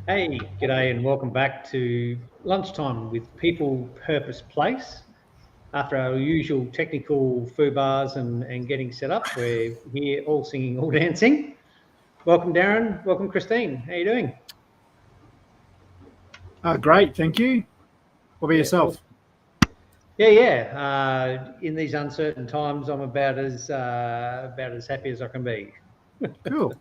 Hey, g'day, and welcome back to lunchtime with People, Purpose, Place. After our usual technical foo-bars and getting set up, we're here all singing, all dancing. Welcome, Darren. Welcome, Christine. How you doing? Great, thank you. What about Yeah, yourself? yeah. In these uncertain times, I'm about as happy as I can be. Cool.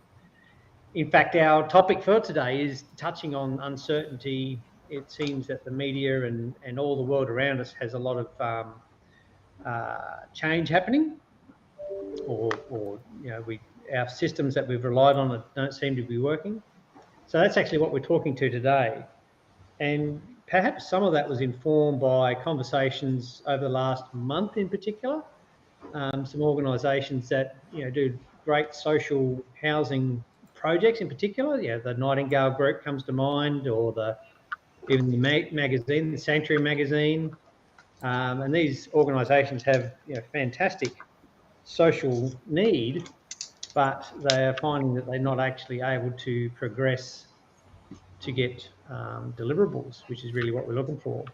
In fact, our topic for today is touching on uncertainty. It seems that the media and all the world around us has a lot of change happening, or our systems that we've relied on don't seem to be working. So that's actually what we're talking to today. And perhaps some of that was informed by conversations over the last month in particular. Some organisations that do great social housing projects in particular. The Nightingale Group comes to mind, or even the magazine, the Sanctuary magazine. And these organisations have fantastic social need, but they are finding that they're not actually able to progress to get deliverables, which is really what we're looking for.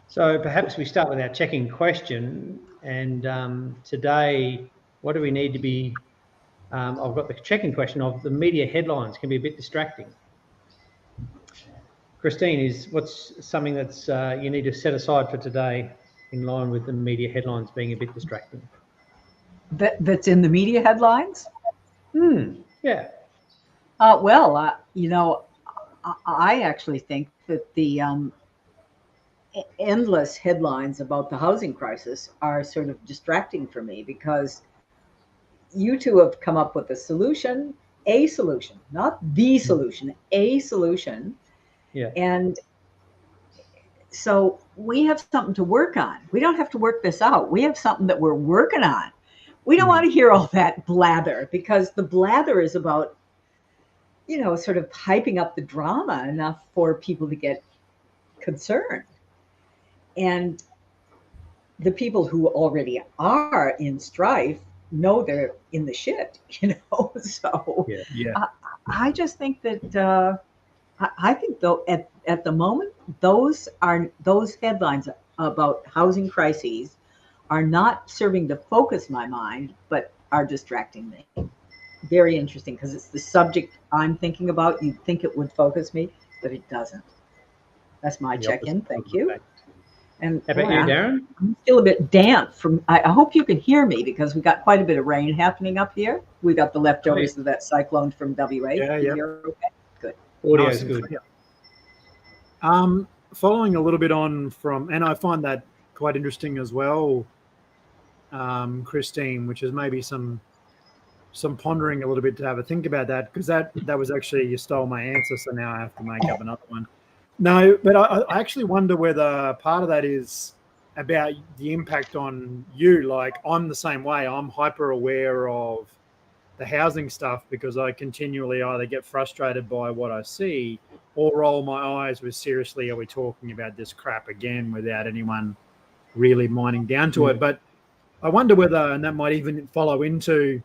So perhaps we start with our checking question. And today, what do we need to be? I've got the checking question of the media headlines can be a bit distracting. Christine, what's something that's you need to set aside for today in line with the media headlines being a bit distracting? That's in the media headlines? Yeah. I actually think that the endless headlines about the housing crisis are sort of distracting for me, because you two have come up with a solution, not the solution, a solution. Yeah. And so we have something to work on. We don't have to work this out. We have something that we're working on. We don't want to hear all that blather, because the blather is about, sort of hyping up the drama enough for people to get concerned. And the people who already are in strife know they're in the shit, So Yeah. I just think that I think, though, at the moment, those headlines about housing crises are not serving to focus my mind, but are distracting me. Very interesting, because it's the subject I'm thinking about. You'd think it would focus me, but it doesn't. That's my check-in. Thank you. And how about you, Darren? I'm still a bit damp from. I hope you can hear me, because we got quite a bit of rain happening up here. We got the leftovers of that cyclone from WA. Yeah. Okay? Good. Audio's good. Following a little bit on from, and I find that quite interesting as well, Christine, which is maybe some pondering a little bit to have a think about that, because that was actually, you stole my answer, so now I have to make up another one. No, but I actually wonder whether part of that is about the impact on you. Like, I'm the same way. I'm hyper aware of the housing stuff, because I continually either get frustrated by what I see or roll my eyes with, seriously, are we talking about this crap again, without anyone really mining down to it. But I wonder whether, and that might even follow into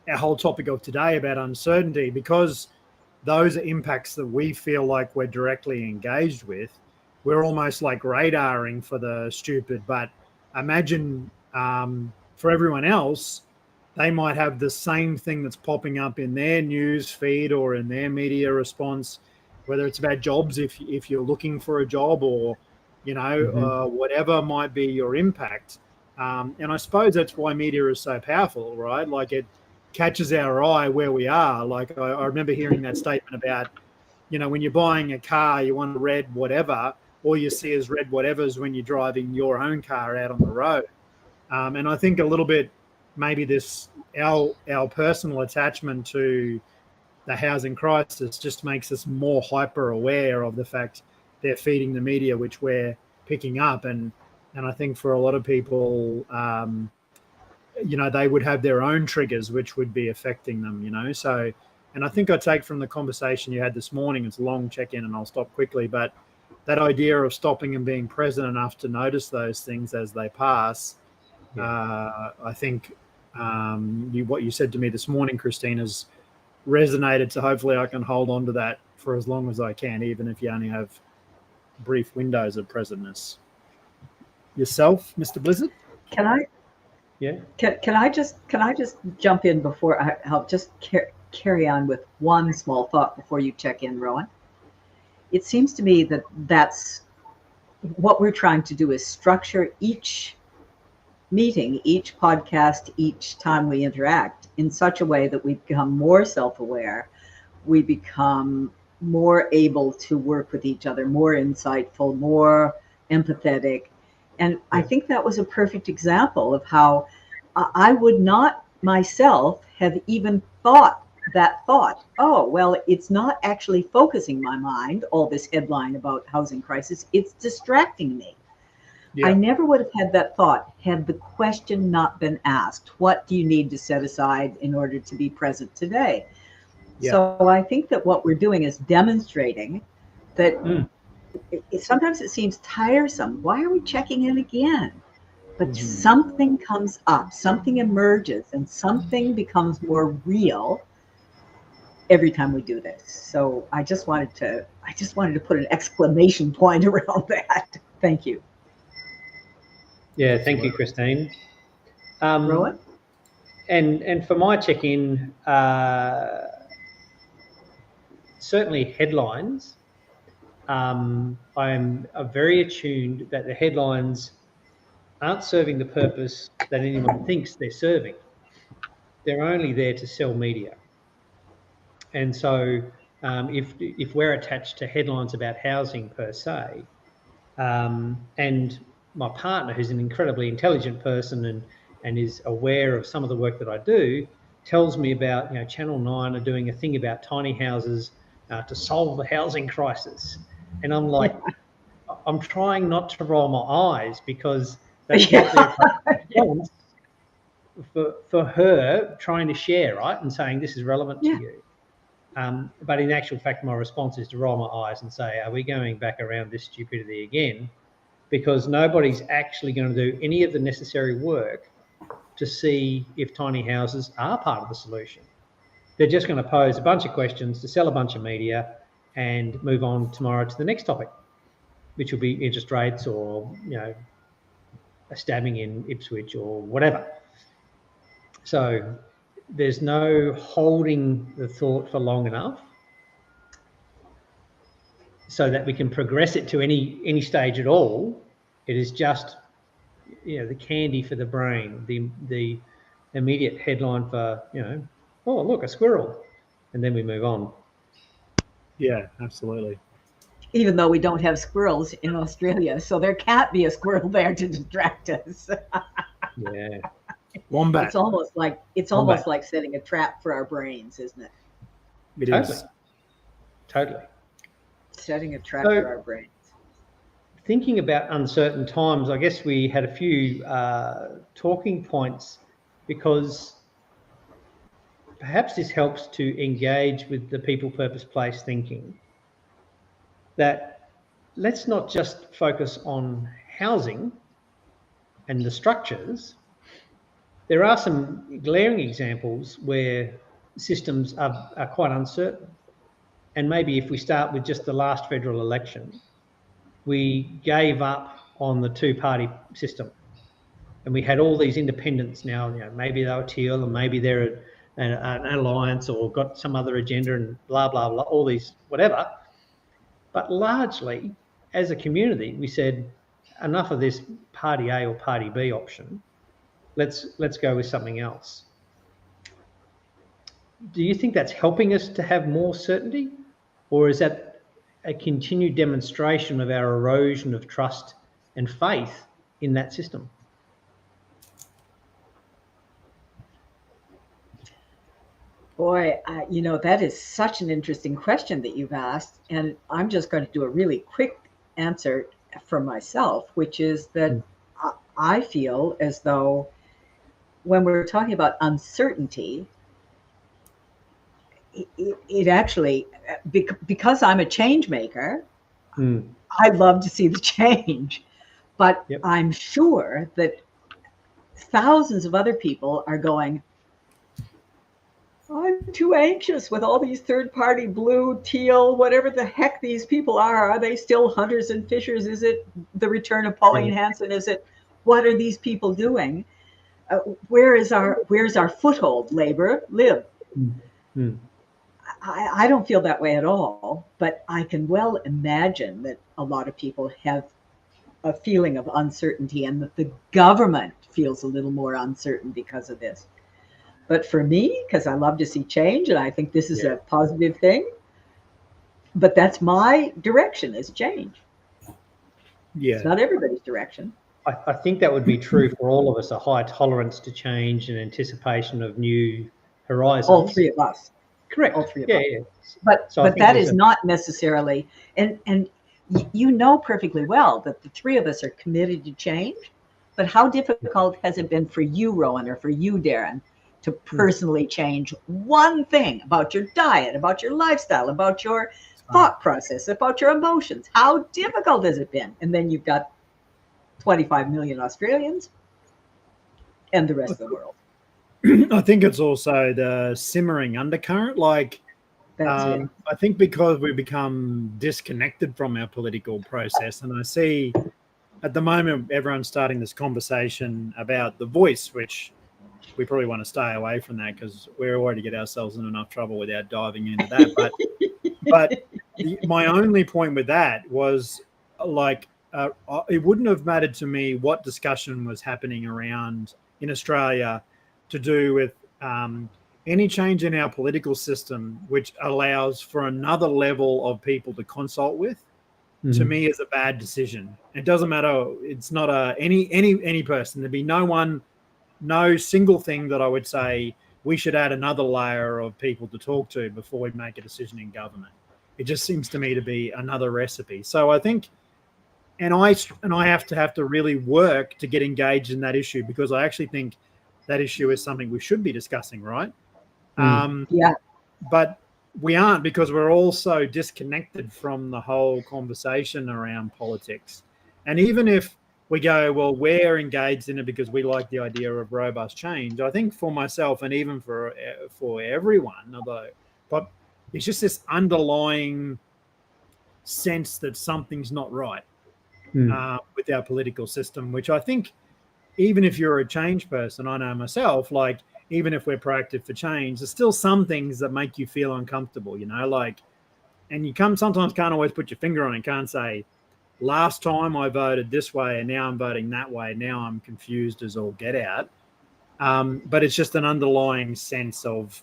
our whole topic of today about uncertainty, because those are impacts that we feel like we're directly engaged with. We're almost like radaring for the stupid. But imagine for everyone else, they might have the same thing that's popping up in their news feed or in their media response, whether it's about jobs, if you're looking for a job, or whatever might be your impact. And I suppose that's why media is so powerful, right? Like, it catches our eye where we are. Like, I remember hearing that statement about, when you're buying a car, you want a red whatever, all you see is red whatevers when you're driving your own car out on the road. And I think a little bit, maybe our personal attachment to the housing crisis just makes us more hyper aware of the fact they're feeding the media, which we're picking up. And I think for a lot of people, they would have their own triggers which would be affecting them, So, and I think I take from the conversation you had this morning, it's a long check-in and I'll stop quickly, but that idea of stopping and being present enough to notice those things as they pass, I think what you said to me this morning, Christine, is resonated. So hopefully I can hold on to that for as long as I can, even if you only have brief windows of presentness. Yourself, Mr. Blizzard? Can I? Yeah. Can I just jump in before I'll just carry on with one small thought before you check in, Rowan? It seems to me that that's what we're trying to do, is structure each meeting, each podcast, each time we interact in such a way that we become more self-aware, we become more able to work with each other, more insightful, more empathetic. And I think that was a perfect example of how I would not myself have even thought that thought. Oh, well, it's not actually focusing my mind, all this headline about housing crisis, it's distracting me. Yeah. I never would have had that thought had the question not been asked. What do you need to set aside in order to be present today? Yeah. So I think that what we're doing is demonstrating that sometimes it seems tiresome. Why are we checking in again? But something comes up, something emerges, and something becomes more real every time we do this. So I just wanted to put an exclamation point around that. Thank you. Yeah, thank you, Christine. Rowan? And for my check-in, certainly headlines. I'm very attuned that the headlines aren't serving the purpose that anyone thinks they're serving. They're only there to sell media. And so if we're attached to headlines about housing per se, and my partner, who's an incredibly intelligent person and is aware of some of the work that I do, tells me about, Channel 9 are doing a thing about tiny houses to solve the housing crisis. And I'm like, I'm trying not to roll my eyes because that's not their response for her trying to share, right? And saying this is relevant to you. But in actual fact, my response is to roll my eyes and say, are we going back around this stupidity again? Because nobody's actually going to do any of the necessary work to see if tiny houses are part of the solution. They're just going to pose a bunch of questions to sell a bunch of media and move on tomorrow to the next topic, which will be interest rates or, a stabbing in Ipswich or whatever. So there's no holding the thought for long enough so that we can progress it to any stage at all. It is just, the candy for the brain, the immediate headline for, oh, look, a squirrel. And then we move on. Yeah, absolutely. Even though we don't have squirrels in Australia, so there can't be a squirrel there to distract us. Yeah. Wombat. It's almost like setting a trap for our brains, isn't it? It Totally. is. Totally. Setting a trap for our brains. Thinking about uncertain times, I guess we had a few talking points because perhaps this helps to engage with the people, purpose, place thinking. That let's not just focus on housing and the structures. There are some glaring examples where systems are quite uncertain. And maybe if we start with just the last federal election, we gave up on the two-party system. And we had all these independents now, maybe they were Teal and maybe they're an alliance or got some other agenda and blah, blah, blah, all these whatever. But largely, as a community, we said, enough of this party A or party B option. Let's go with something else. Do you think that's helping us to have more certainty? Or is that a continued demonstration of our erosion of trust and faith in that system? Boy, that is such an interesting question that you've asked. And I'm just going to do a really quick answer for myself, which is that I feel as though when we're talking about uncertainty, it actually, because I'm a change maker, I love to see the change. But I'm sure that thousands of other people are going, I'm too anxious with all these third-party blue, teal, whatever the heck these people are. Are they still hunters and fishers? Is it the return of Pauline Hanson? Is it, what are these people doing? Where's our foothold? Labor, live. Mm. I don't feel that way at all, but I can well imagine that a lot of people have a feeling of uncertainty, and that the government feels a little more uncertain because of this. But for me, because I love to see change and I think this is a positive thing, but that's my direction, is change. Yeah. It's not everybody's direction. I think that would be true for all of us, a high tolerance to change and anticipation of new horizons. All three of us. Correct. All three of yeah, us. Yeah. But So that is not necessarily, and you know perfectly well that the three of us are committed to change. But how difficult has it been for you, Rowan, or for you, Darren, to personally change one thing about your diet, about your lifestyle, about your thought process, about your emotions? How difficult has it been? And then you've got 25 million Australians and the rest of the world. I think it's also the simmering undercurrent. Like, I think because we become disconnected from our political process, and I see at the moment everyone's starting this conversation about the voice, which we probably want to stay away from that because we're already get ourselves in enough trouble without diving into that. But my only point with that was like, it wouldn't have mattered to me what discussion was happening around in Australia to do with any change in our political system, which allows for another level of people to consult with. To me, is a bad decision. It doesn't matter. It's not any person. There'd be no single thing that I would say we should add another layer of people to talk to before we make a decision in government. It just seems to me to be another recipe. So I think, and I have to really work to get engaged in that issue, because I actually think that issue is something we should be discussing, right? But we aren't, because we're all so disconnected from the whole conversation around politics. And even if we go, well, we're engaged in it because we like the idea of robust change, I think for myself and even for everyone, but it's just this underlying sense that something's not right with our political system, which I think even if you're a change person, I know myself, like, even if we're proactive for change, there's still some things that make you feel uncomfortable, like, and you sometimes can't always put your finger on it. Can't say, last time I voted this way and now I'm voting that way. Now I'm confused as all get out. But it's just an underlying sense of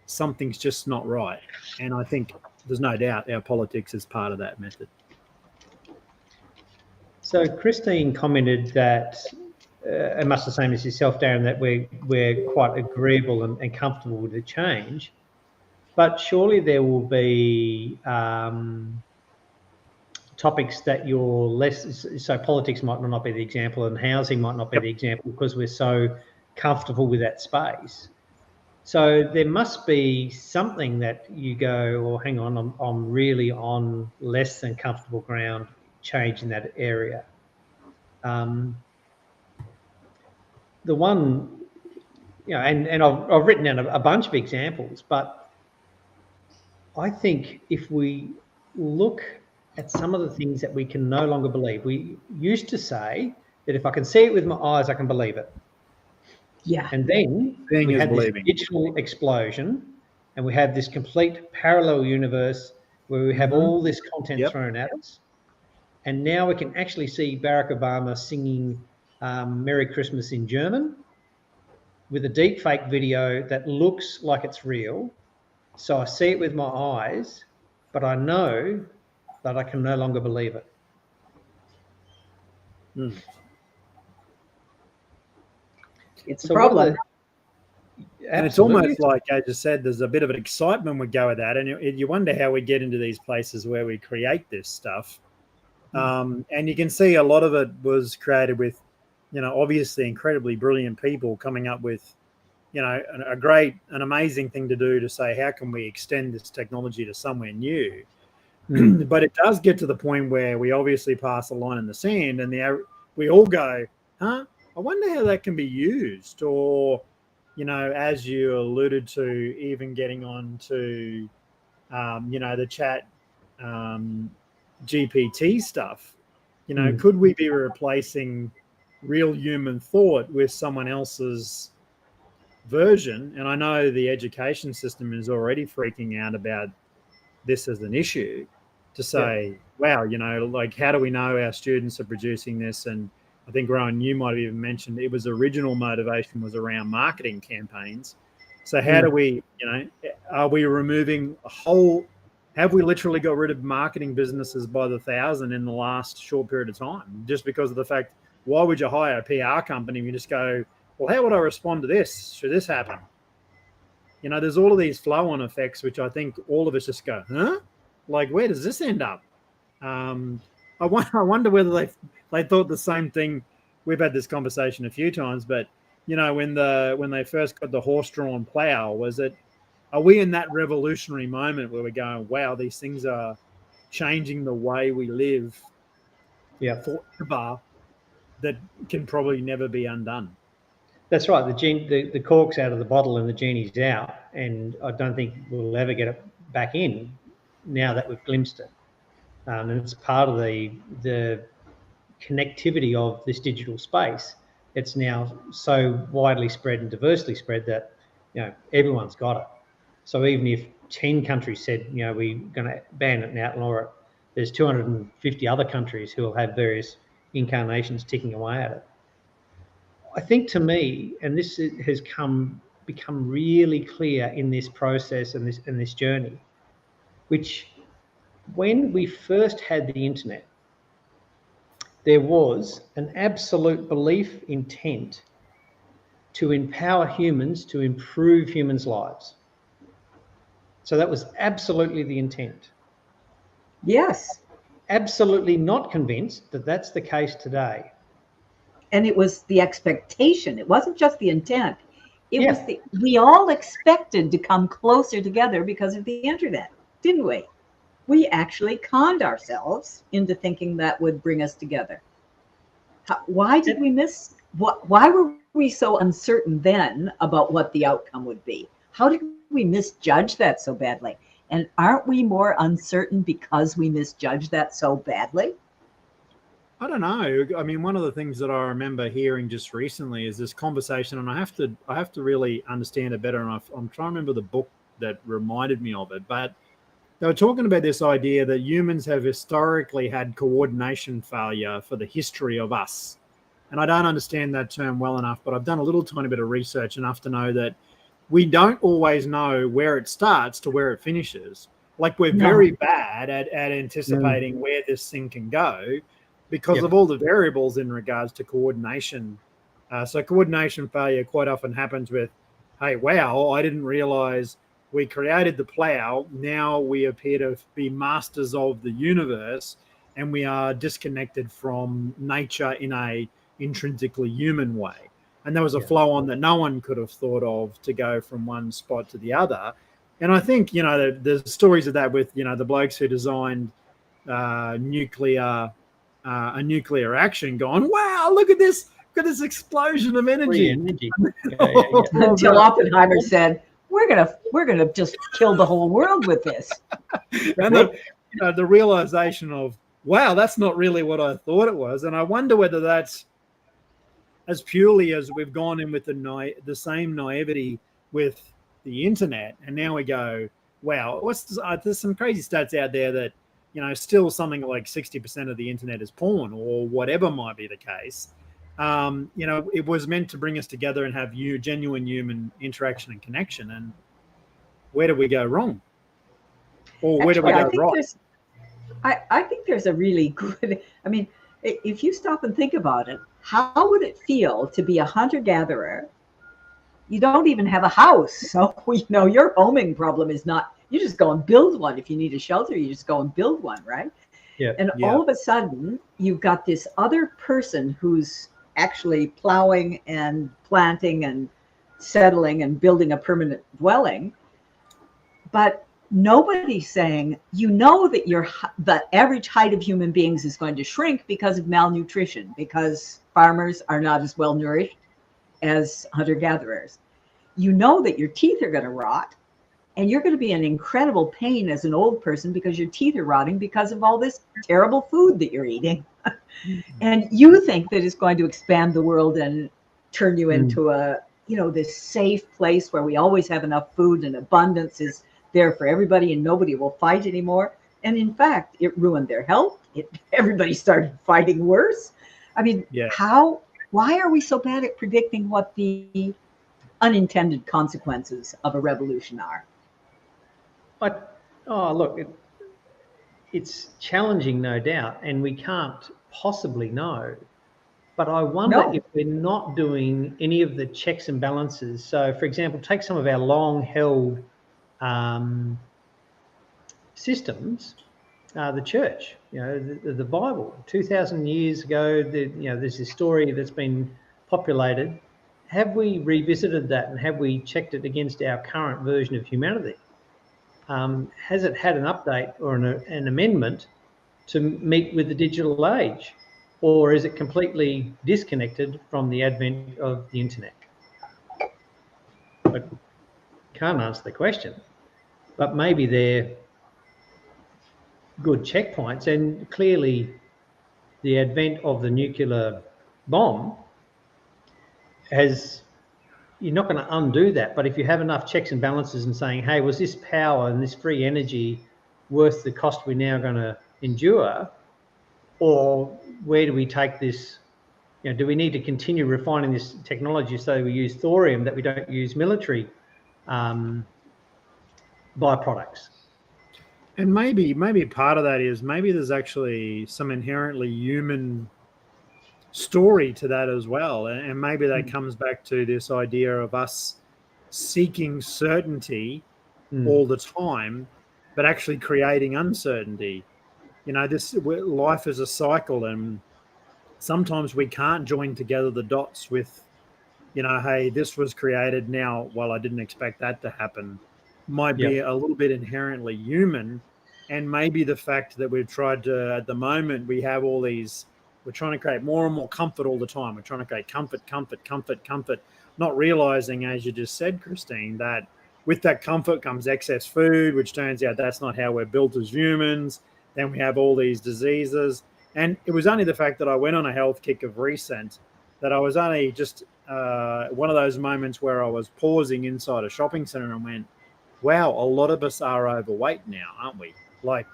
something's just not right. And I think there's no doubt our politics is part of that method. So Christine commented that, and much the same as yourself, Darren, that we're quite agreeable and comfortable with the change, but surely there will be topics that you're less. So politics might not be the example, and housing might not be the example, because we're so comfortable with that space. So there must be something that you go, well, hang on, I'm really on less than comfortable ground, change in that area. The one, and I've written down a bunch of examples, but I think if we look at some of the things that we can no longer believe, we used to say that if I can see it with my eyes, I can believe it. Yeah. And then we had this digital explosion, and we have this complete parallel universe where we have all this content thrown at us. And now we can actually see Barack Obama singing Merry Christmas in German with a deep fake video that looks like it's real. So I see it with my eyes, but I know that I can no longer believe it. It's a problem. And it's almost like I just said, there's a bit of an excitement we go with that. And you wonder how we get into these places where we create this stuff. And you can see a lot of it was created with, obviously incredibly brilliant people coming up with, an amazing thing to do, to say, how can we extend this technology to somewhere new? But it does get to the point where we obviously pass a line in the sand, and we all go, I wonder how that can be used, or, as you alluded to, even getting on to, the chat GPT stuff, could we be replacing real human thought with someone else's version? And I know the education system is already freaking out about this as an issue, to say, wow, like, how do we know our students are producing this? And I think, Rowan, you might have even mentioned it was original motivation was around marketing campaigns. So how do we, are we removing have we literally got rid of marketing businesses by the thousand in the last short period of time, just because of the fact, why would you hire a PR company? You just go, well, how would I respond to this? Should this happen? There's all of these flow-on effects, which I think all of us just go, huh? Like, where does this end up? I wonder whether they thought the same thing. We've had this conversation a few times, but when they first got the horse-drawn plow, are we in that revolutionary moment where we're going, wow, these things are changing the way we live forever, that can probably never be undone? That's right. The cork's out of the bottle and the genie's out, and I don't think we'll ever get it back in now that we've glimpsed it. And it's part of the connectivity of this digital space. It's now so widely spread and diversely spread that everyone's got it. So even if 10 countries said we're going to ban it and outlaw it, there's 250 other countries who will have various incarnations ticking away at it. I think, to me, and this has become really clear in this process and this journey, which when we first had the internet, there was an absolute belief intent to empower humans, to improve humans' lives. So that was absolutely the intent. Yes. Absolutely not convinced that that's the case today. And it was the expectation. It wasn't just the intent. It was we all expected to come closer together because of the internet, didn't we? We actually conned ourselves into thinking that would bring us together. Why did we miss? Why were we so uncertain then about what the outcome would be? How did we misjudge that so badly? And aren't we more uncertain because we misjudged that so badly? I don't know. I mean, one of the things that I remember hearing just recently is this conversation, and I have to really understand it better. And I'm trying to remember the book that reminded me of it, but they were talking about this idea that humans have historically had coordination failure for the history of us. And I don't understand that term well enough, but I've done a little tiny bit of research enough to know that we don't always know where it starts to where it finishes. Like, we're very bad at anticipating where this thing can go because of all the variables in regards to coordination. So coordination failure quite often happens with, hey, wow, I didn't realize we created the plow. Now we appear to be masters of the universe, and we are disconnected from nature in a intrinsically human way. And there was a flow on that no one could have thought of to go from one spot to the other. And I think, there's stories of that with, the blokes who designed a nuclear action going, wow, look at this explosion of energy. Until Oppenheimer said, we're gonna just kill the whole world with this. And the realization of, wow, that's not really what I thought it was. And I wonder whether that's as purely as we've gone in with the same naivety with the internet, and now we go, wow, there's some crazy stats out there that still something like 60% of the internet is porn, or whatever might be the case. It was meant to bring us together and have genuine human interaction and connection. And where do we go wrong? Or where do we go right? I think there's a really good, if you stop and think about it, how would it feel to be a hunter-gatherer? You don't even have a house. So, your homing problem is not, you just go and build one. If you need a shelter, you just go and build one, right? Yeah. And all of a sudden, you've got this other person who's actually plowing and planting and settling and building a permanent dwelling. But nobody's saying, that the average height of human beings is going to shrink because of malnutrition, because farmers are not as well nourished as hunter-gatherers. you know that your teeth are going to rot, and you're going to be in incredible pain as an old person because your teeth are rotting because of all this terrible food that you're eating. And you think that it's going to expand the world and turn you into a, this safe place where we always have enough food and abundance is there for everybody and nobody will fight anymore. And in fact, it ruined their health. Everybody started fighting worse. I mean, why are we so bad at predicting what the unintended consequences of a revolution are? Look, it's challenging, no doubt, and we can't possibly know. But I wonder if we're not doing any of the checks and balances. So, for example, take some of our long-held systems, the church, the Bible. 2,000 years ago, there's this story that's been populated. Have we revisited that and have we checked it against our current version of humanity? Has it had an update or an amendment to meet with the digital age? Or is it completely disconnected from the advent of the internet? But can't answer the question. But maybe they're good checkpoints. And clearly the advent of the nuclear bomb you're not going to undo that. But if you have enough checks and balances and saying, hey, was this power and this free energy worth the cost we're now going to endure? Or where do we take this? Do we need to continue refining this technology so we use thorium, that we don't use military byproducts? And maybe part of that is maybe there's actually some inherently human story to that as well. And maybe that comes back to this idea of us seeking certainty all the time, but actually creating uncertainty. This life is a cycle, and sometimes we can't join together the dots with, hey, this was created now. Well, I didn't expect that to happen. Might be a little bit inherently human. And maybe the fact that we've tried to, at the moment, we have all these, we're trying to create more and more comfort all the time. We're trying to create comfort, not realizing, as you just said, Christine, that with that comfort comes excess food, which turns out that's not how we're built as humans. Then we have all these diseases. And it was only the fact that I went on a health kick of recent that I was only just one of those moments where I was pausing inside a shopping center and went, wow, a lot of us are overweight now, aren't we? Like,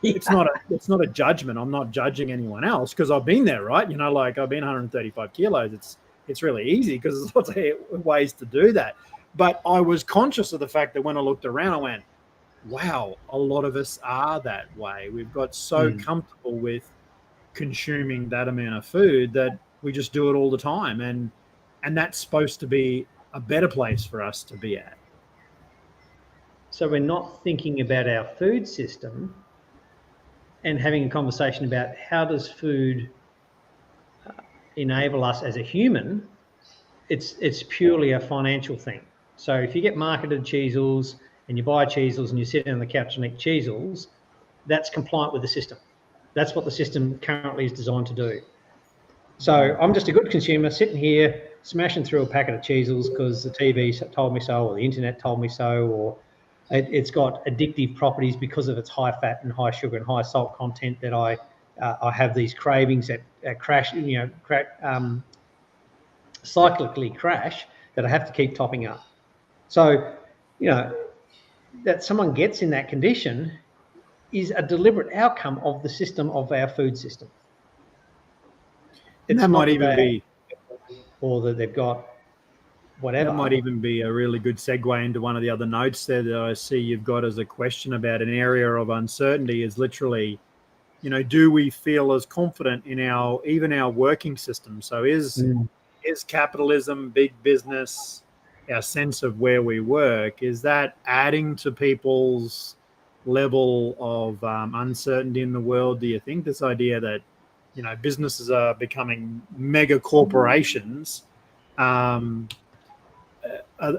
it's not a judgment. I'm not judging anyone else because I've been there, right? Like I've been 135 kilos. It's really easy because there's lots of ways to do that. But I was conscious of the fact that when I looked around, I went, wow, a lot of us are that way. We've got so comfortable with consuming that amount of food that we just do it all the time. And that's supposed to be a better place for us to be at. So we're not thinking about our food system and having a conversation about how does food enable us as a human. It's purely a financial thing. So if you get marketed cheesels and you buy cheesels and you sit on the couch and eat cheesels, that's compliant with the system. That's what the system currently is designed to do. So I'm just a good consumer sitting here smashing through a packet of cheesels because the TV told me so, or the internet told me so, or it's got addictive properties because of its high fat and high sugar and high salt content that I have these cravings that crash, cyclically crash, that I have to keep topping up. So, that someone gets in that condition is a deliberate outcome of the system of our food system. That might even be, or that they've got whatever. That might even be a really good segue into one of the other notes there that I see you've got as a question about an area of uncertainty is literally, do we feel as confident in even our working system? So is capitalism, big business, our sense of where we work, is that adding to people's level of uncertainty in the world? Do you think this idea that, businesses are becoming mega corporations,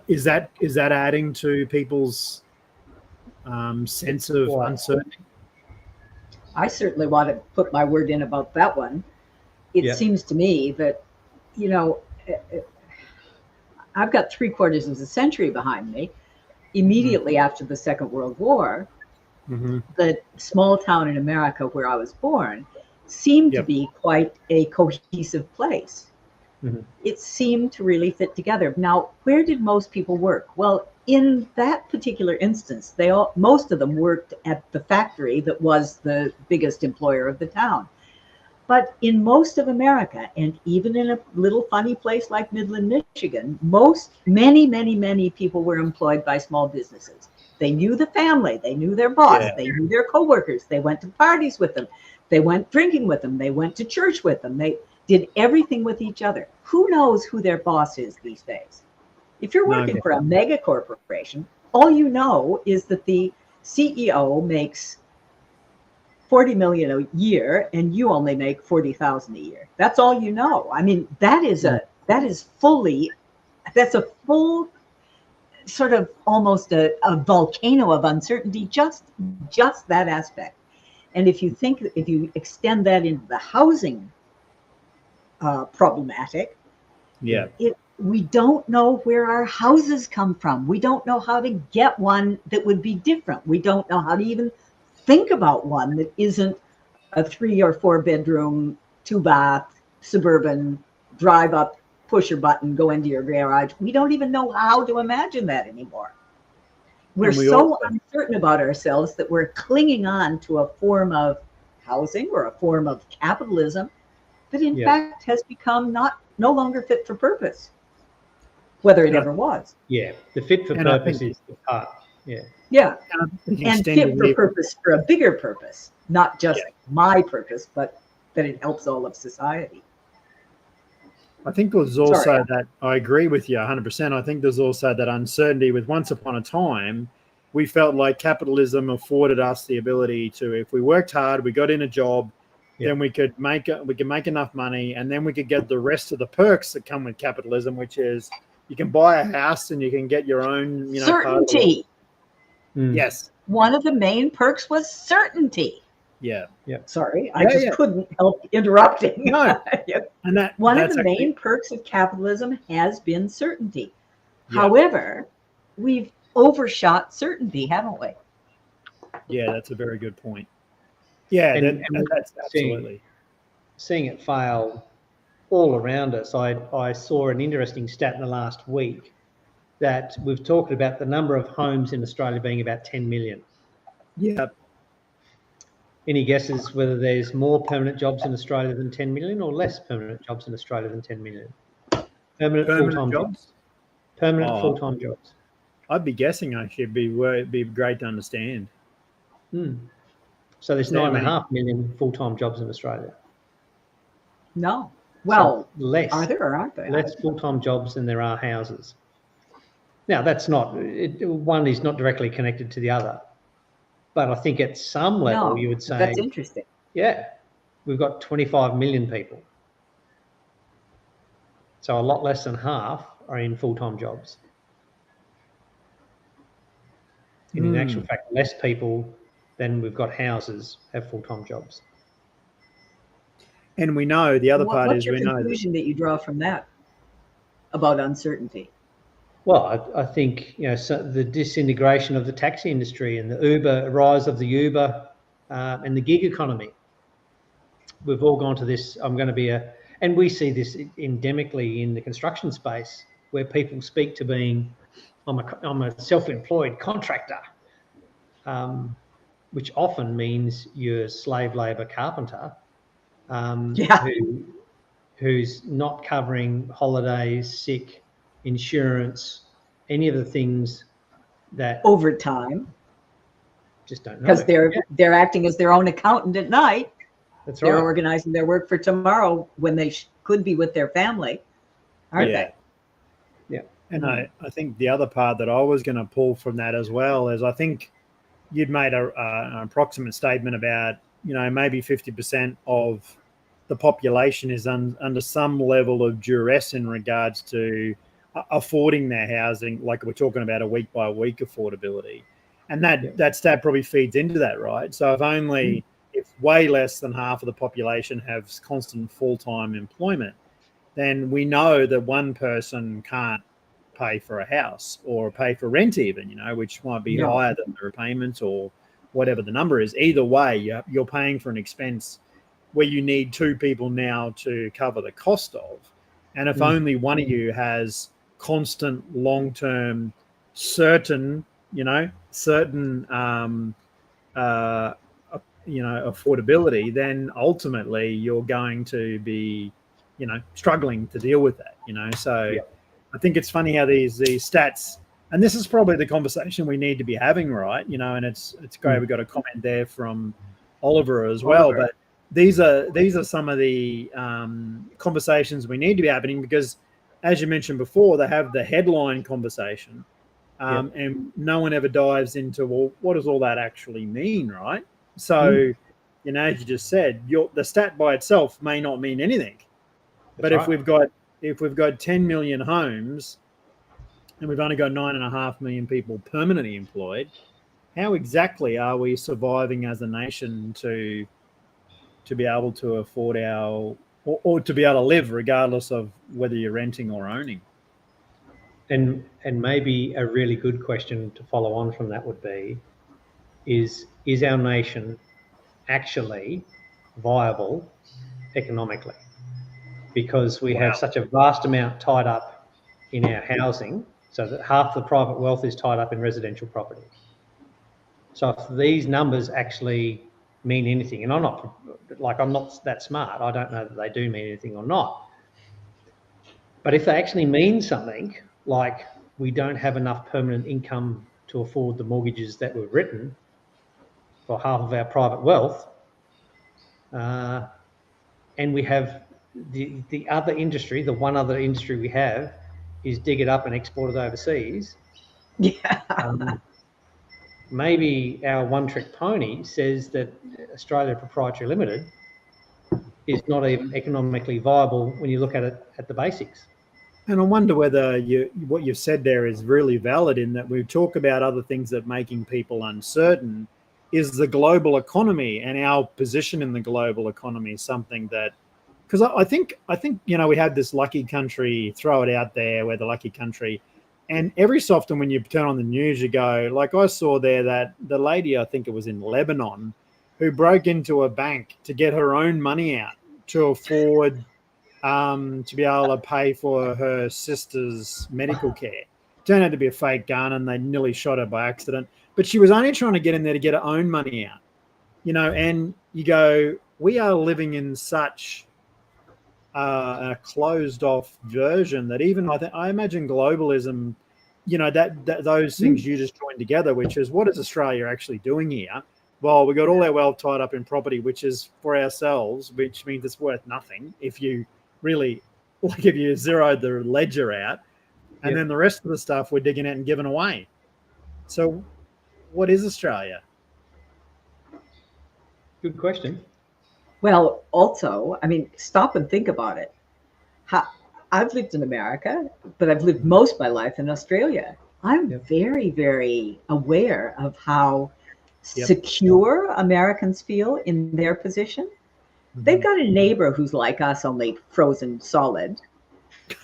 is that adding to people's sense of uncertainty? I certainly want to put my word in about that one. It seems to me that, I've got 3/4 of a century behind me. Immediately after the Second World War, Mm-hmm. the small town in America where I was born seemed to Yep. be quite a cohesive place. Mhm. It seemed to really fit together. Now, where did most people work? Well, in that particular instance, most of them worked at the factory that was the biggest employer of the town. But in most of America, and even in a little funny place like Midland, Michigan, many people were employed by small businesses. They knew the family, they knew their boss, Yeah. they knew their coworkers, they went to parties with them, they went drinking with them, they went to church with them, they did everything with each other. Who knows who their boss is these days? If you're No, working for a mega corporation, all you know is that the CEO makes 40 million a year and you only make 40,000 a year. That's all you know. I mean, that's a full sort of almost a volcano of uncertainty, just that aspect. And if you extend that into the housing problematic, Yeah. we don't know where our houses come from. We don't know how to get one that would be different. We don't know how to even think about one that isn't a 3 or 4 bedroom, 2-bath, suburban, drive up, push your button, go into your garage. We don't even know how to imagine that anymore. We're so uncertain about ourselves that we're clinging on to a form of housing or a form of capitalism that in fact has become no longer fit for purpose, whether it ever was. Yeah, the fit for purpose is the part. Yeah. Yeah, and fit for purpose for a bigger purpose, not just my purpose, but that it helps all of society. I think there's also that, I agree with you 100%. I think there's also that uncertainty with once upon a time, we felt like capitalism afforded us the ability to, if we worked hard, we got in a job, then we could make enough money, and then we could get the rest of the perks that come with capitalism, which is you can buy a house and you can get your own, certainty. Yes. One of the main perks was certainty. Yeah. Sorry, I just couldn't help interrupting. No. And one of the main perks of capitalism has been certainty. However, we've overshot certainty, haven't we? Yeah, that's a very good point. Yeah, and that's absolutely. Seeing it fail all around us, I saw an interesting stat in the last week that we've talked about the number of homes in Australia being about 10 million. Yeah. Any guesses whether there's more permanent jobs in Australia than 10 million or less permanent jobs in Australia than 10 million? Permanent full-time jobs. Permanent full-time jobs. I'd be guessing it'd be great to understand. So there's 9.5 million full-time jobs in Australia. No. Well, so less. Are there or aren't there? Less full-time jobs than there are houses. Now, one is not directly connected to the other. But I think at some level you would say... That's interesting. Yeah. We've got 25 million people. So a lot less than half are in full-time jobs. And in actual fact, less people than we've got houses have full-time jobs. And we know the other part is we know... What's your conclusion that you draw from that about uncertainty? Well, I think so the disintegration of the taxi industry and the rise of the Uber and the gig economy. We've all gone to this. And we see this endemically in the construction space, where people speak to being, I'm a self-employed contractor, which often means you're a slave labour carpenter who's not covering holidays, sick, insurance, any of the things that overtime just don't know, because they're acting as their own accountant at night. That's right. They're organizing their work for tomorrow when they could be with their family, aren't they? Yeah. And I think the other part that I was going to pull from that as well is I think you'd made an approximate statement about maybe 50% of the population is under some level of duress in regards to affording their housing, like we're talking about a week by week affordability. And that stat probably feeds into that, right? So if way less than half of the population has constant full-time employment, then we know that one person can't pay for a house or pay for rent even, which might be No. higher than the repayment or whatever the number is. Either way, you're paying for an expense where you need two people now to cover the cost of. And if only one of you has constant, long-term, certain affordability, then ultimately you're going to be, struggling to deal with that, So Yeah. I think it's funny how these stats, and this is probably the conversation we need to be having, right? And it's great. We got a comment there from Oliver as well, but these are some of the conversations we need to be having, because as you mentioned before, they have the headline conversation, and no one ever dives into, well, what does all that actually mean, right? So, as you just said, the stat by itself may not mean anything, but if we've got 10 million homes and we've only got 9.5 million people permanently employed, how exactly are we surviving as a nation to be able to afford or to be able to live regardless of whether you're renting or owning? And maybe a really good question to follow on from that would be, is our nation actually viable economically? Because we have such a vast amount tied up in our housing, so that half the private wealth is tied up in residential property. So if these numbers actually mean anything, and I'm not that smart, I don't know that they do mean anything or not. But if they actually mean something, like we don't have enough permanent income to afford the mortgages that were written for half of our private wealth, and we have the other industry, the one other industry we have is dig it up and export it overseas. Yeah. Maybe our one-trick pony says that Australia Proprietary Limited is not even economically viable when you look at it at the basics. And I wonder whether what you've said there is really valid, in that we talk about other things that are making people uncertain. Is the global economy and our position in the global economy something that, because I think we have this lucky country, throw it out there, we're the lucky country, and every so often when you turn on the news, you go, like I saw there that the lady, I think it was in Lebanon, who broke into a bank to get her own money out to afford to be able to pay for her sister's medical care. Turned out to be a fake gun, and they nearly shot her by accident. But she was only trying to get in there to get her own money out, and you go, we are living in such a closed off version that even I imagine globalism, that those things you just joined together, which is, what is Australia actually doing here? Well, we got all our wealth tied up in property, which is for ourselves, which means it's worth nothing if you really, like, if you zeroed the ledger out, and then the rest of the stuff we're digging out and giving away. So what is Australia? Good question. Well, also, stop and think about it. I've lived in America, but I've lived most of my life in Australia. I'm very, very aware of how secure Americans feel in their position. They've got a neighbor who's like us, only frozen solid,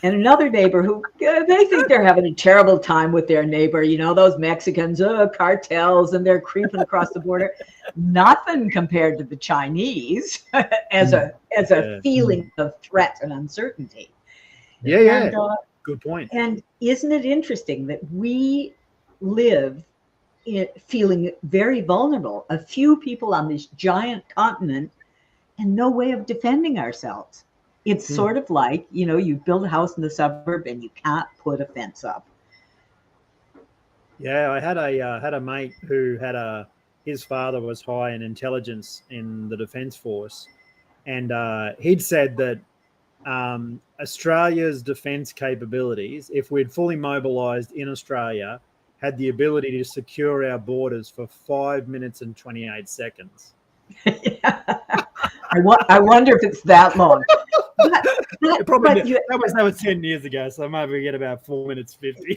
and another neighbor who they think they're having a terrible time with their neighbor. Those Mexicans, cartels, and they're creeping across the border. Nothing compared to the Chinese as a feeling of threat and uncertainty. Yeah. Good point. And isn't it interesting that we live feeling very vulnerable? A few people on this giant continent and no way of defending ourselves. It's sort of like, you build a house in the suburb and you can't put a fence up. Yeah, I had a mate who had his father was high in intelligence in the Defence Force, and he'd said that Australia's defence capabilities, if we'd fully mobilised in Australia, had the ability to secure our borders for 5 minutes and 28 seconds. I wonder if it's that long. That was 10 years ago, so maybe we get about 4 minutes 50.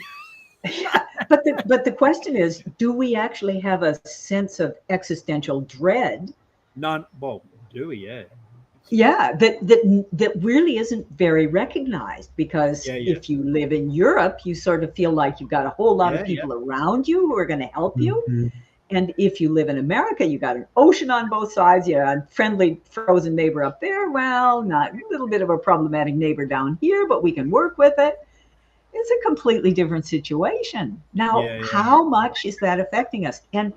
But the question is, do we actually have a sense of existential dread? None. Well, do we? Yeah. Yeah, that really isn't very recognized, because Yeah, yeah. if you live in Europe, you sort of feel like you've got a whole lot of Yeah, people around you who are going to help you. Mhm. And if you live in America, you got an ocean on both sides. You got a friendly frozen neighbor up there. Well, not a little bit of a problematic neighbor down here, but we can work with it. It's a completely different situation. Now, Yeah, yeah. how much is that affecting us? And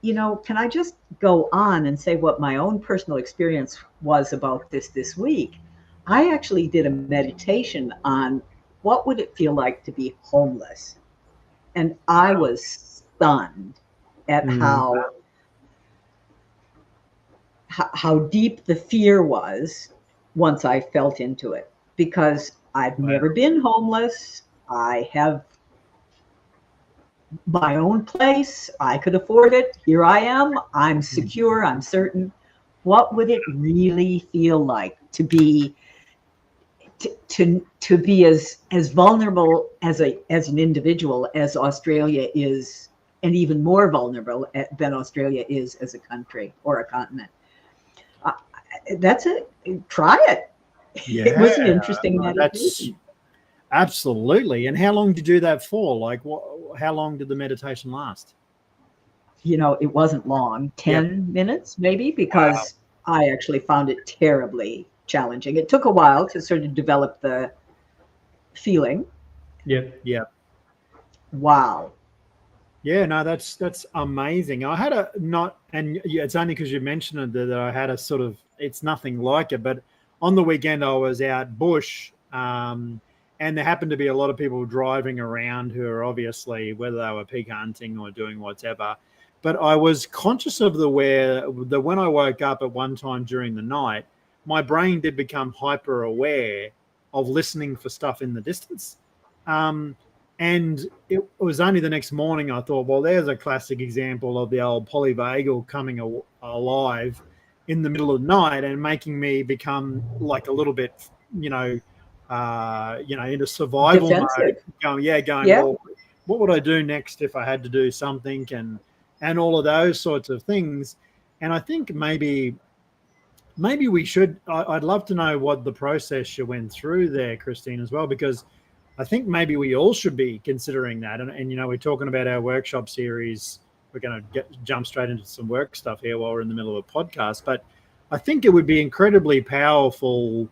can I just go on and say what my own personal experience was about this week? I actually did a meditation on what would it feel like to be homeless. And I Wow. was stunned at Mm. how deep the fear was once I felt into it, because I've Wow. never been homeless. I have my own place. I could afford it. Here I am. I'm secure. I'm certain. What would it really feel like to be to be as vulnerable as an individual as Australia is, and even more vulnerable than Australia is as a country or a continent? Uh, that's it. Try it. It was an Yeah, interesting that's meditation. absolutely. And how long did you do that for? Like, how long did the meditation last? It wasn't long, Yep. 10 minutes maybe, Wow. because I actually found it terribly challenging. It took a while to sort of develop the feeling. Yep. Yeah. Wow. Yeah, no, that's amazing. I had a not, and yeah, it's only because you mentioned it that I had a sort of, it's nothing like it, but on the weekend I was out bush, and there happened to be a lot of people driving around who are obviously, whether they were pig hunting or doing whatever. But I was conscious of the when I woke up at one time during the night, my brain did become hyper aware of listening for stuff in the distance. Um, and it was only the next morning I thought, well, there's a classic example of the old polyvagal coming alive in the middle of the night and making me become like a little bit, into survival mode. Defensive. Going, Yeah. well, what would I do next if I had to do something, and all of those sorts of things. And I think maybe we should. I'd love to know what the process you went through there, Christine, as well, because I think maybe we all should be considering that. And we're talking about our workshop series. We're going to jump straight into some work stuff here while we're in the middle of a podcast. But I think it would be incredibly powerful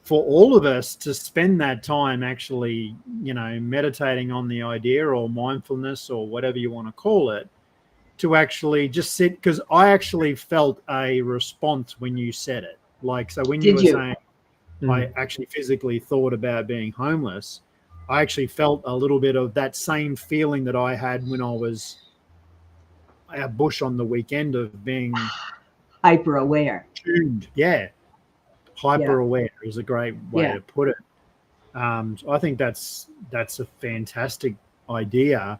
for all of us to spend that time actually, meditating on the idea, or mindfulness, or whatever you want to call it, to actually just sit. Because I actually felt a response when you said it. Like, so when you Did were you? saying, I Mm. actually physically thought about being homeless, I actually felt a little bit of that same feeling that I had when I was out bush on the weekend, of being Hyper aware. tuned. Yeah, Yeah. hyper aware is a great way Yeah. to put it. So I think that's a fantastic idea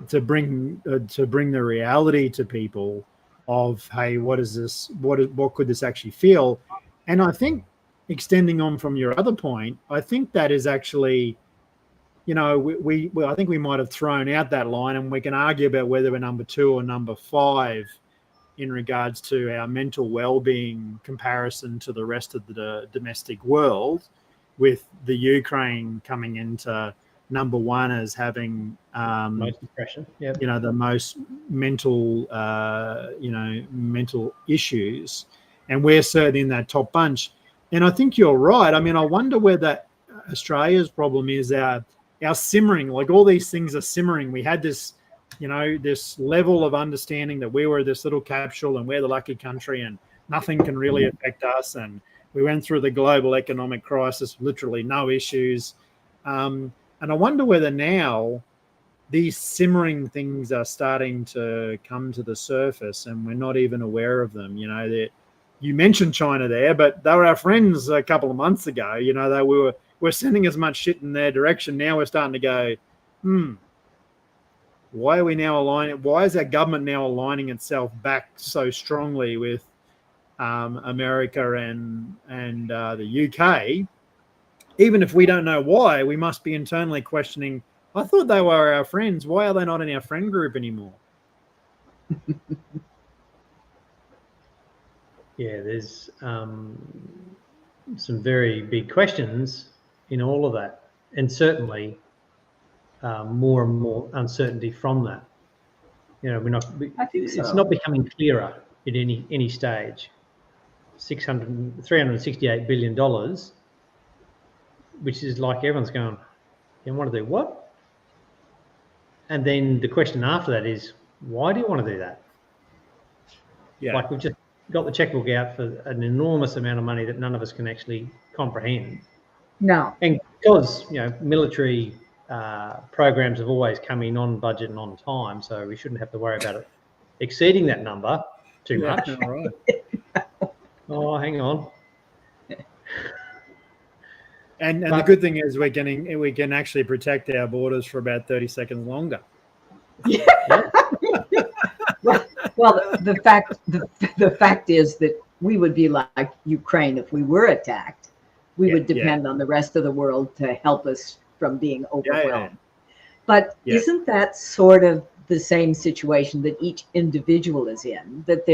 to bring the reality to people of, hey, what is this? What could this actually feel? And I think, extending on from your other point, I think that is actually, I think we might have thrown out that line, and we can argue about whether we're number 2 or number 5 in regards to our mental well-being comparison to the rest of the domestic world, with the Ukraine coming into number 1 as having Most depression. Yep. the most mental mental issues, and we're certainly in that top bunch. And I think you're right. I mean, I wonder whether Australia's problem is our simmering, like all these things are simmering. We had this, this level of understanding that we were this little capsule and we're the lucky country and nothing can really affect us. And we went through the global economic crisis, literally no issues. And I wonder whether now these simmering things are starting to come to the surface and we're not even aware of them. You mentioned China there, but they were our friends a couple of months ago. We're sending as much shit in their direction. Now we're starting to go, why are we now aligning? Why is our government now aligning itself back so strongly with America and the UK? Even if we don't know why, we must be internally questioning, I thought they were our friends. Why are they not in our friend group anymore? Yeah, there's some very big questions in all of that, and certainly more and more uncertainty from that. You know, I think it's so. not becoming clearer at any stage. $368 billion, which is like everyone's going, you want to do what? And then the question after that is, why do you want to do that? Yeah. Like, we've just got the checkbook out for an enormous amount of money that none of us can actually comprehend. No. And because, you know, military programs have always come in on budget and on time, so we shouldn't have to worry about it exceeding that number too much. All right. Oh, hang on. And But- the good thing is we can actually protect our borders for about 30 seconds longer. Well, the fact is that we would be like Ukraine if we were attacked. We would depend on the rest of the world to help us from being overwhelmed. But isn't that sort of the same situation that each individual is in? That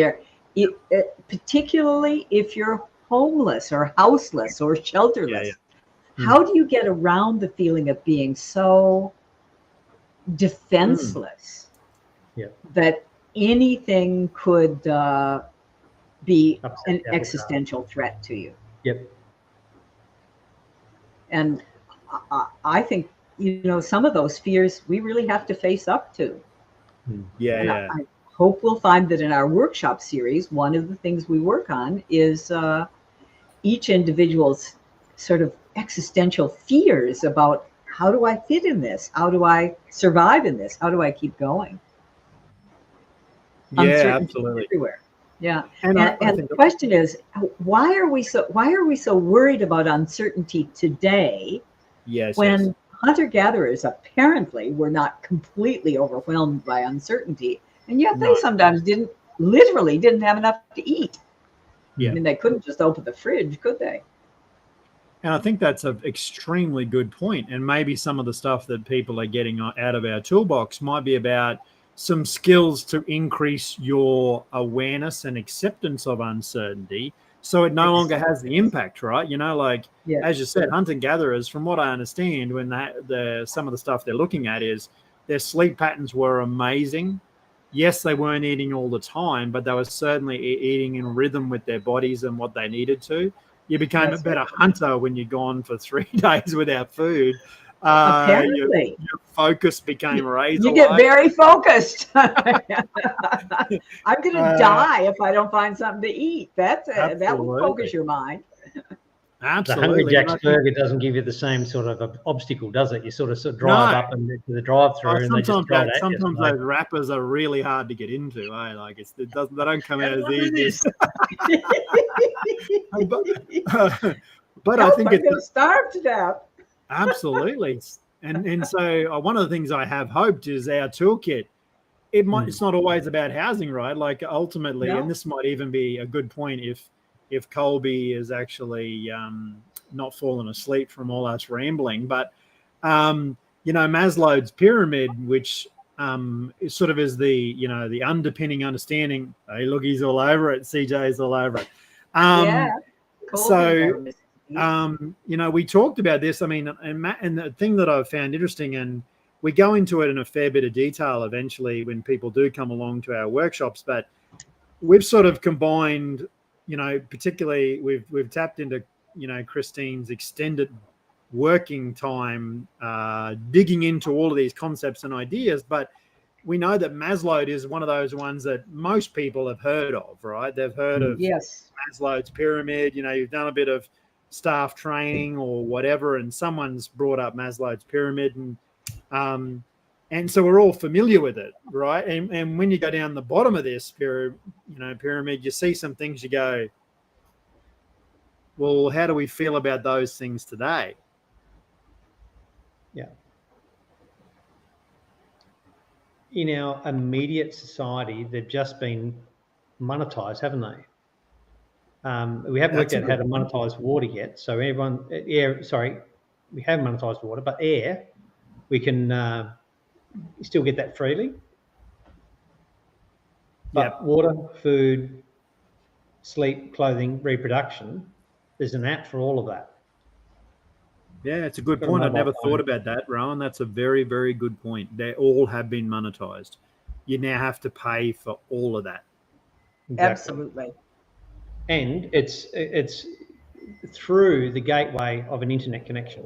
particularly if you're homeless or houseless or shelterless, how do you get around the feeling of being so defenseless that anything could be an existential threat to you? Yep. And I think, you know, some of those fears we really have to face up to. I hope we'll find that in our workshop series, one of the things we work on is each individual's sort of existential fears about, how do I fit in this? How do I survive in this? How do I keep going? Yeah, absolutely. Everywhere. Yeah. And the question is, why are we so worried about uncertainty today? When hunter-gatherers apparently were not completely overwhelmed by uncertainty, and yet they sometimes didn't have enough to eat. I mean, they couldn't just open the fridge, could they? And I think that's an extremely good point. And maybe some of the stuff that people are getting out of our toolbox might be about some skills to increase your awareness and acceptance of uncertainty, so it no longer has the impact, right? You know, like, as you said, hunter-gatherers, from what I understand, when some of the stuff they're looking at is their sleep patterns were amazing. Yes, they weren't eating all the time, but they were certainly eating in rhythm with their bodies and what they needed to. You became a better hunter when you're gone for 3 days without food. Apparently, your focus became razor. You get very focused. I'm going to die if I don't find something to eat. That will focus your mind. Absolutely. The Hungry Jack's burger doesn't give you the same sort of obstacle, does it? You sort of drive up and to the drive-through, and they just throw it at you. Sometimes those wrappers are really hard to get into. Like they don't come out as easy. But I think I'm going to starve to death. Absolutely. And so one of the things I have hoped is our toolkit. It's not always about housing, right? Like ultimately, and this might even be a good point if Colby is actually not fallen asleep from all us rambling. But you know, Maslow's pyramid, which sort of is the underpinning understanding. Hey, look, he's all over it. CJ's all over it. So. You know, we talked about this. I mean, and the thing that I've found interesting, and we go into it in a fair bit of detail eventually when people do come along to our workshops, but we've sort of combined, you know, particularly we've tapped into, you know, Christine's extended working time, digging into all of these concepts and ideas, but we know that Maslow is one of those ones that most people have heard of, right? They've heard of Maslow's pyramid. You know, you've done a bit of staff training or whatever, and someone's brought up Maslow's pyramid, and so we're all familiar with it, right? And when you go down the bottom of this pyramid, you see some things, you go, well, how do we feel about those things today? Yeah. In our immediate society, they've just been monetized, haven't they? We haven't worked out how to monetize water yet. So we haven't monetized water, but air, we can still get that freely. But water, food, sleep, clothing, reproduction. There's an app for all of that. Yeah, it's a good Got a point. I'd mobile never phone. thought about that, Rowan. That's a very, very good point. They all have been monetized. You now have to pay for all of that. Exactly. Absolutely. And it's through the gateway of an internet connection.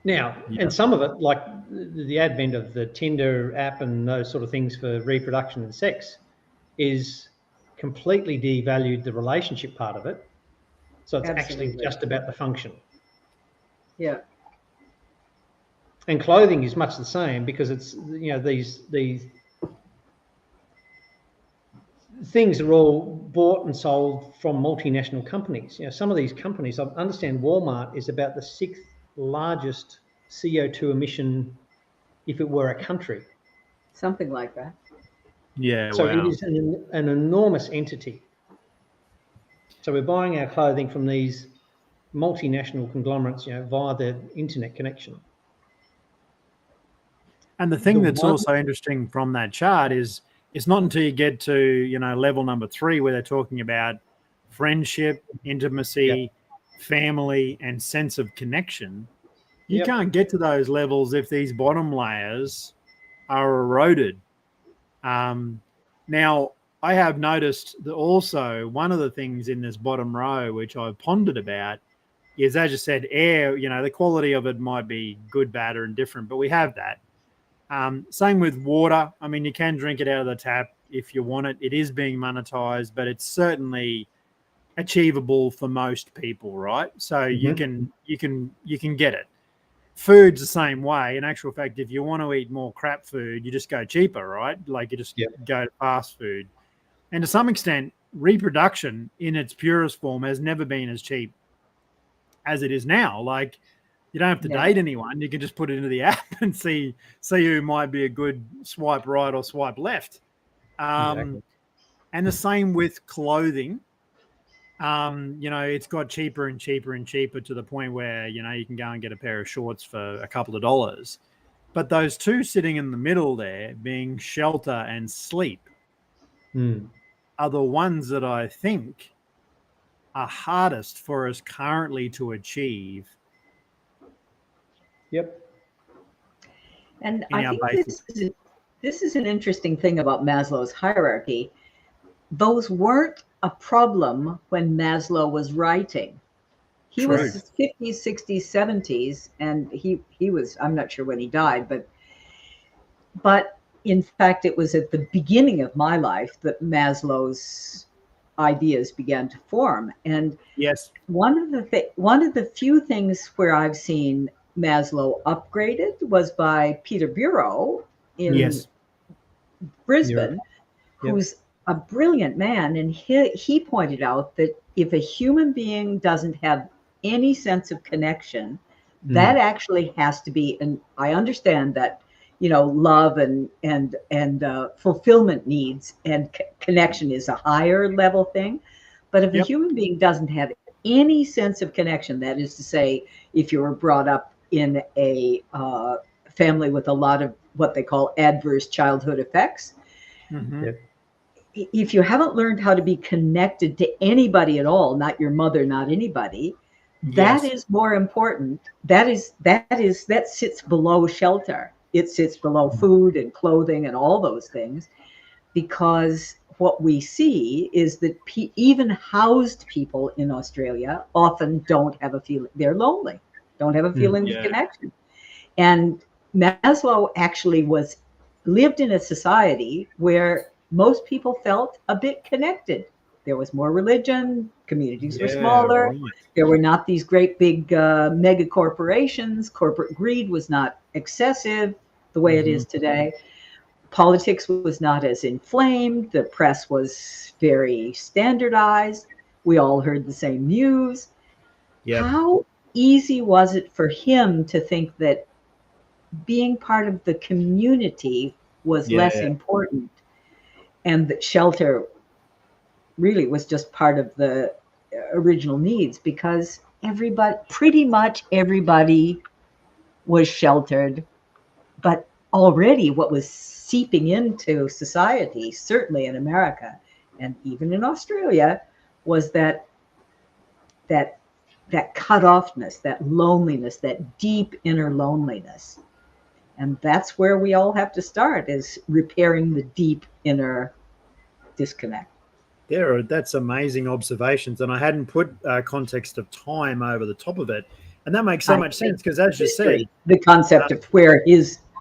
Now, Yeah. and some of it, like the advent of the Tinder app and those sort of things for reproduction and sex, is completely devalued the relationship part of it. So it's actually Absolutely. just about the function. Yeah. And clothing is much the same, because it's, you know, these things are all bought and sold from multinational companies. You know, some of these companies, I understand Walmart is about the 6th largest CO2 emission if it were a country. Something like that. Yeah, So wow. it is an enormous entity. So we're buying our clothing from these multinational conglomerates, you know, via the internet connection. And the thing The that's one- also interesting from that chart is it's not until you get to, you know, level number 3 where they're talking about friendship, intimacy, family, and sense of connection. You Yep. can't get to those levels if these bottom layers are eroded. Now, I have noticed that also one of the things in this bottom row, which I've pondered about, is, as you said, air. You know, the quality of it might be good, bad, or indifferent, but we have that. Same with water. I mean, you can drink it out of the tap if you want it. It is being monetized, but it's certainly achievable for most people, right? So you can get it. Food's the same way. In actual fact, if you want to eat more crap food, you just go cheaper, right? Like you just go to fast food. And to some extent, reproduction in its purest form has never been as cheap as it is now. Like, you don't have to date anyone. You can just put it into the app and see who might be a good swipe right or swipe left. Exactly. And the same with clothing. You know, it's got cheaper and cheaper and cheaper to the point where, you know, you can go and get a pair of shorts for a couple of dollars. But those two sitting in the middle there, being shelter and sleep, are the ones that I think are hardest for us currently to achieve. Yep. And I think this is an interesting thing about Maslow's hierarchy. Those weren't a problem when Maslow was writing. He was 50s, 60s, 70s, and he was, I'm not sure when he died, but in fact, it was at the beginning of my life that Maslow's ideas began to form. And yes, one of the few things where I've seen Maslow upgraded was by Peter Bureau in Brisbane, who's a brilliant man. And he pointed out that if a human being doesn't have any sense of connection, that actually has to be, and I understand that, you know, love and fulfillment needs and connection is a higher level thing. But if a human being doesn't have any sense of connection, that is to say, if you were brought up in a family with a lot of what they call adverse childhood effects, if you haven't learned how to be connected to anybody at all, not your mother, not anybody, that is more important. That sits below shelter. It sits below food and clothing and all those things, because what we see is that even housed people in Australia often don't have a feeling. They're lonely, don't have a feeling of connection. And Maslow actually lived in a society where most people felt a bit connected. There was more religion, communities were smaller. There were not these great big mega corporations. Corporate greed was not excessive the way it is today. Politics was not as inflamed. The press was very standardized. We all heard the same news. How easy was it for him to think that being part of the community was less important, and that shelter really was just part of the original needs, because pretty much everybody was sheltered, but already what was seeping into society, certainly in America, and even in Australia, was that cut offness, that loneliness, that deep inner loneliness. And that's where we all have to start, is repairing the deep inner disconnect. That's amazing observations, and I hadn't put context of time over the top of it, and that makes so much sense because, as you said, the concept of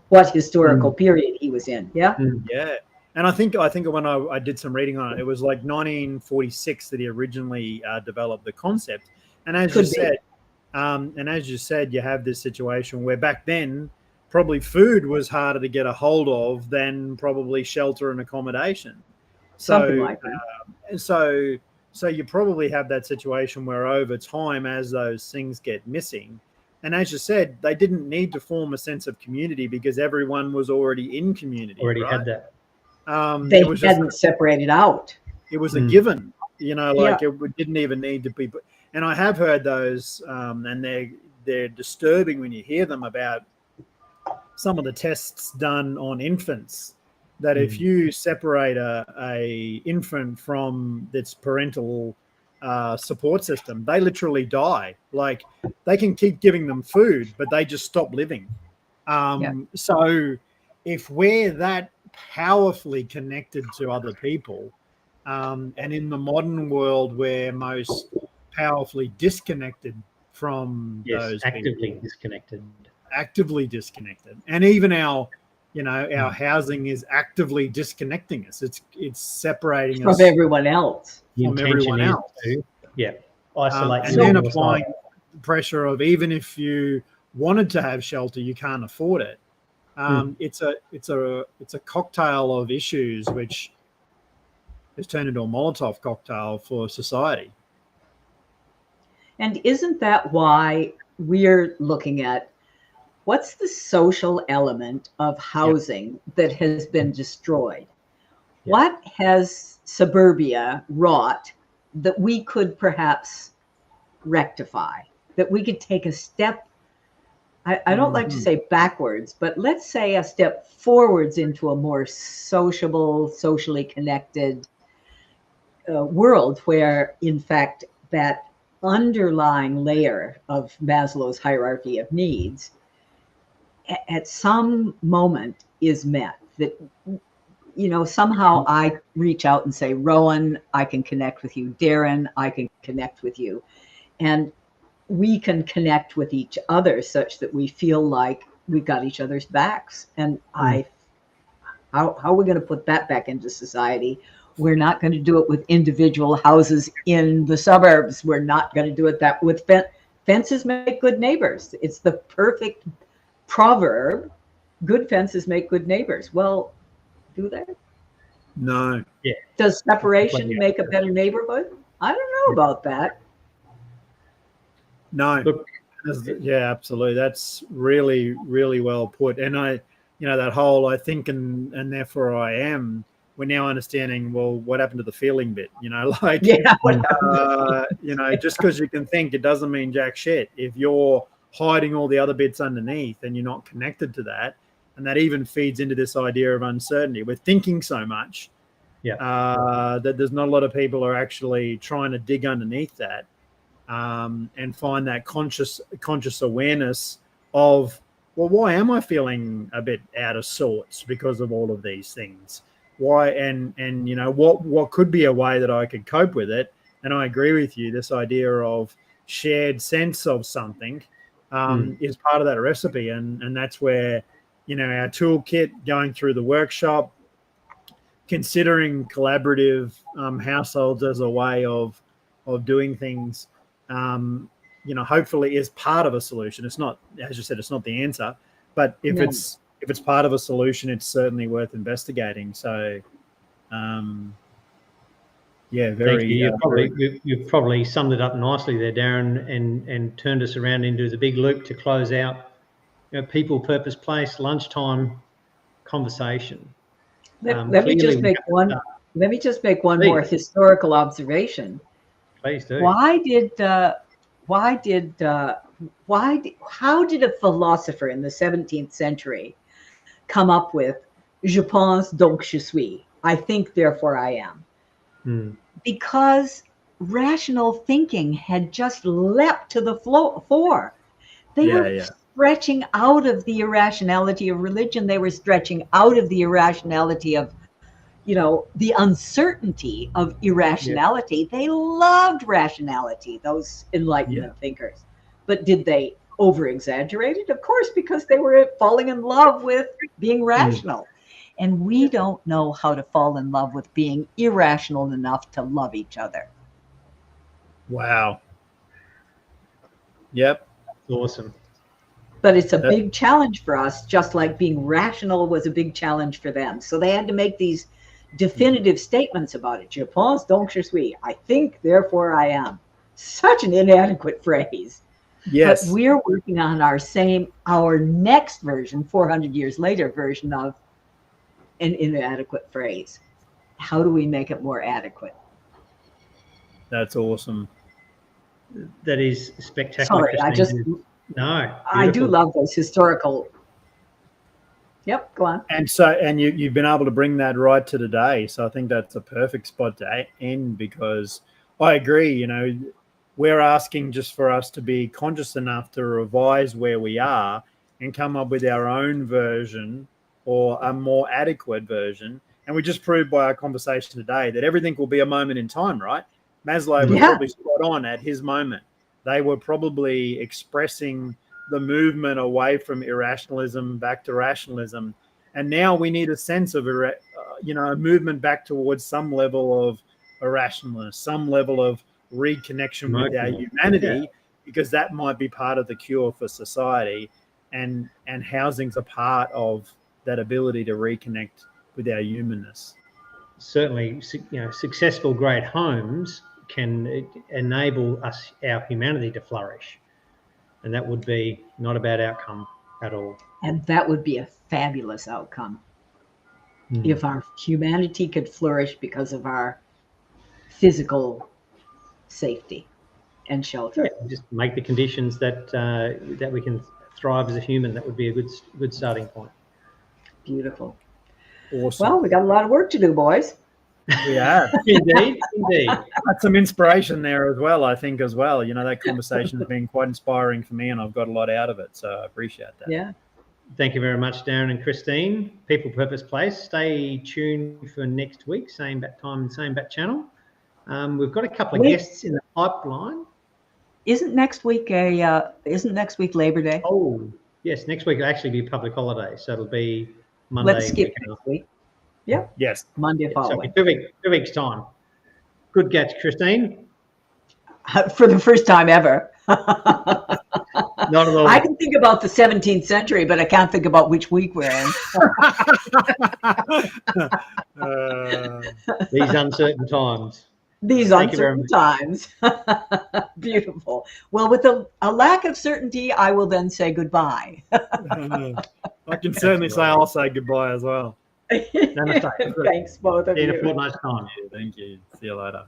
what historical period he was in. Yeah. Yeah. And I think when I did some reading on it, it was like 1946 that he originally developed the concept. And as you said, you have this situation where back then probably food was harder to get a hold of than probably shelter and accommodation. Something like that. So you probably have that situation where over time, as those things get missing, and as you said, they didn't need to form a sense of community because everyone was already in community. Already had that. They hadn't separated out. It was a given, it didn't even need to be. And I have heard those, and they're disturbing when you hear them about some of the tests done on infants. That if you separate a infant from its parental support system, they literally die. Like, they can keep giving them food, but they just stop living. So if we're that powerfully connected to other people, and in the modern world we're most powerfully disconnected from those actively people, disconnected, and even our housing is actively disconnecting us. It's separating us from everyone else. Isolate. And then applying pressure of, even if you wanted to have shelter, you can't afford it. It's a cocktail of issues which has turned into a Molotov cocktail for society. And isn't that why we're looking at what's the social element of housing that has been destroyed? What has suburbia wrought that we could perhaps rectify, that we could take a step, I don't like to say backwards, but let's say a step forwards into a more sociable, socially connected world where, in fact, that underlying layer of Maslow's hierarchy of needs at some moment is met. That, somehow I reach out and say, Rowan, I can connect with you. Darren, I can connect with you. And we can connect with each other such that we feel like we've got each other's backs. And how are we going to put that back into society? We're not going to do it with individual houses in the suburbs. We're not going to do it that with fences make good neighbors. It's the perfect proverb. Good fences make good neighbors. Well, do they? No. Yeah. Does separation make a better neighborhood? I don't know about that. No. Look, yeah, absolutely. That's really, really well put. And that whole I think and therefore I am, we're now understanding, well, what happened to the feeling bit? Just because you can think, it doesn't mean jack shit. If you're hiding all the other bits underneath and you're not connected to that, and that even feeds into this idea of uncertainty. We're thinking so much that there's not a lot of people are actually trying to dig underneath that and find that conscious awareness of, well, why am I feeling a bit out of sorts because of all of these things? Why and what could be a way that I could cope with it? And I agree with you. This idea of shared sense of something is part of that recipe, and that's where our toolkit, going through the workshop, considering collaborative households as a way of doing things, hopefully is part of a solution. It's not, as you said, it's not the answer, but if it's part of a solution, it's certainly worth investigating. So, you've probably summed it up nicely there, Darren, and turned us around into the big loop to close out. People, purpose, place, lunchtime conversation. Let me just make one more historical observation. Please do. How did a philosopher in the 17th century come up with "Je pense donc je suis"? I think, therefore I am. Mm. because rational thinking had just leapt to the fore. They were stretching out of the irrationality of religion. They were stretching out of the irrationality of, the uncertainty of irrationality. They loved rationality, those Enlightenment thinkers. But did they over exaggerate it? Of course, because they were falling in love with being rational. And we don't know how to fall in love with being irrational enough to love each other. Wow. Yep. Awesome. But it's a big challenge for us, just like being rational was a big challenge for them. So they had to make these definitive statements about it. Je pense, donc je suis. I think, therefore I am. Such an inadequate phrase. Yes. But we're working on our next version, 400 years later version of an inadequate phrase. How do we make it more adequate? That's awesome. That is spectacular. Sorry, No. I do love those historical. Yep, go on. And you've been able to bring that right to today. So I think that's a perfect spot to end, because I agree, we're asking just for us to be conscious enough to revise where we are and come up with our own version or a more adequate version. And we just proved by our conversation today that everything will be a moment in time, right? Maslow was probably spot on at his moment. They were probably expressing the movement away from irrationalism back to rationalism. And now we need a sense of, a movement back towards some level of irrationalness, some level of reconnection with our humanity, because that might be part of the cure for society. And housing's a part of that ability to reconnect with our humanness. Certainly, successful great homes can enable our humanity to flourish. And that would be not a bad outcome at all. And that would be a fabulous outcome. If our humanity could flourish because of our physical safety and shelter. Yeah, just make the conditions that we can thrive as a human. That would be a good starting point. Beautiful. Awesome. Well, we got a lot of work to do, boys. We have. Indeed. That's some inspiration there as well, I think, as well. That conversation has been quite inspiring for me, and I've got a lot out of it. So I appreciate that. Yeah. Thank you very much, Darren and Christine. People, Purpose, Place. Stay tuned for next week. Same bat time, same bat channel. We've got a couple of guests in the pipeline. Isn't next week Labor Day? Oh, yes. Next week will actually be a public holiday, so it'll be Monday. Let's skip next week. Yep. Yes. Monday following. So 2 weeks time. Good catch, Christine. For the first time ever. Not at all. I can think about the 17th century, but I can't think about which week we're in. These uncertain times. These uncertain times. Beautiful. Well, with a lack of certainty, I will then say goodbye. I can certainly say I'll say goodbye as well. Namaste. Thanks, both of See you you. in a fortnight's time. Thank you. See you later.